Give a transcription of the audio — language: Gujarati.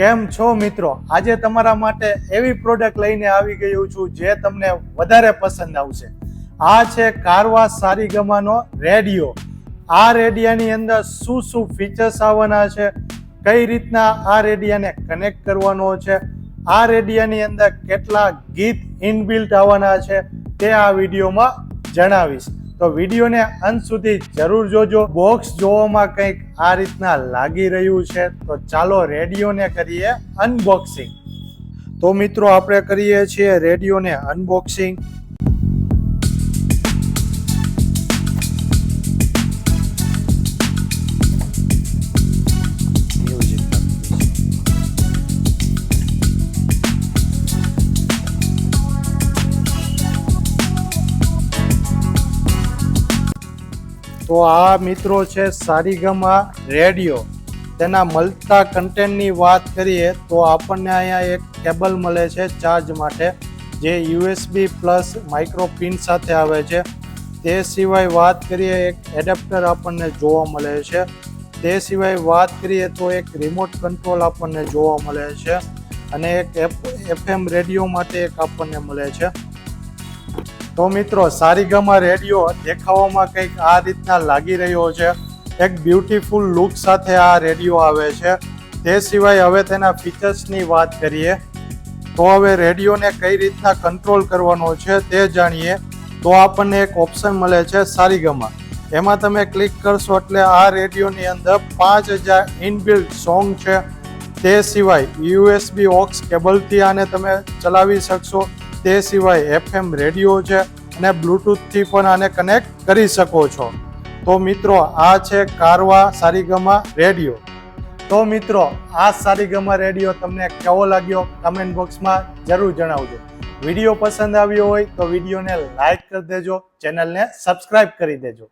કેમ છો મિત્રો? આજે તમારા માટે એવી પ્રોડક્ટ લઈને આવી ગયો છું જે તમને વધારે પસંદ આવશે. આ છે કારવા સારીગમાનો રેડિયો. આ રેડિયાની અંદર શું ફીચર્સ આવવાના છે, કઈ રીતના આ રેડિયાને કનેક્ટ કરવાનો છે, આ રેડિયાની અંદર કેટલા ગીત ઇનબિલ્ટ આવવાના છે તે આ વિડીયોમાં જણાવીશ. તો વિડીયોને અંત સુધી જરૂર જોજો. બોક્સ જોવામાં કંઈક આ રીતના લાગી રહ્યું છે. તો ચાલો રેડિયોને કરીએ અનબોક્સિંગ. તો મિત્રો આપણે કરીએ છીએ રેડિયોને અનબોક્સિંગ. તો આ મિત્રો છે સારીગમા રેડિયો. તેના મળતા કન્ટેન્ટની વાત કરીએ તો આપણને અહીંયા એક કેબલ મળે છે ચાર્જ માટે, જે USB પ્લસ માઇક્રો પિન સાથે આવે છે. તે સિવાય વાત કરીએ એક એડેપ્ટર આપણને જોવા મળે છે. તે સિવાય વાત કરીએ તો એક રિમોટ કંટ્રોલ આપણને જોવા મળે છે અને એક FM રેડિયો માટે એક આપણને મળે છે. તો મિત્રો સારીગમા રેડિયો દેખાવામાં કંઈક આ રીતના લાગી રહ્યો છે. એક બ્યુટીફુલ લુક સાથે આ રેડિયો આવે છે. તે સિવાય હવે તેના ફીચર્સની વાત કરીએ તો હવે રેડિયોને કઈ રીતના કંટ્રોલ કરવાનો છે તે જાણીએ. તો આપણને એક ઓપ્શન મળે છે સારીગમા. એમાં તમે ક્લિક કરશો એટલે આ રેડિયોની અંદર 5000 ઇનબિલ્ટ સોંગ છે. તે સિવાય USB ઓક્સ કેબલથી આને તમે ચલાવી શકશો. તે સિવાય FM રેડિયો છે અને બ્લૂટૂથથી પણ આને કનેક્ટ કરી શકો છો. તો મિત્રો આ છે કારવા સારીગમા રેડિયો. તો મિત્રો આ સારીગમા રેડિયો તમને કેવો લાગ્યો કમેન્ટ બોક્સમાં જરૂર જણાવજો. વિડીયો પસંદ આવ્યો હોય તો વિડીયોને લાઈક કરી દેજો, ચેનલને સબસ્ક્રાઈબ કરી દેજો.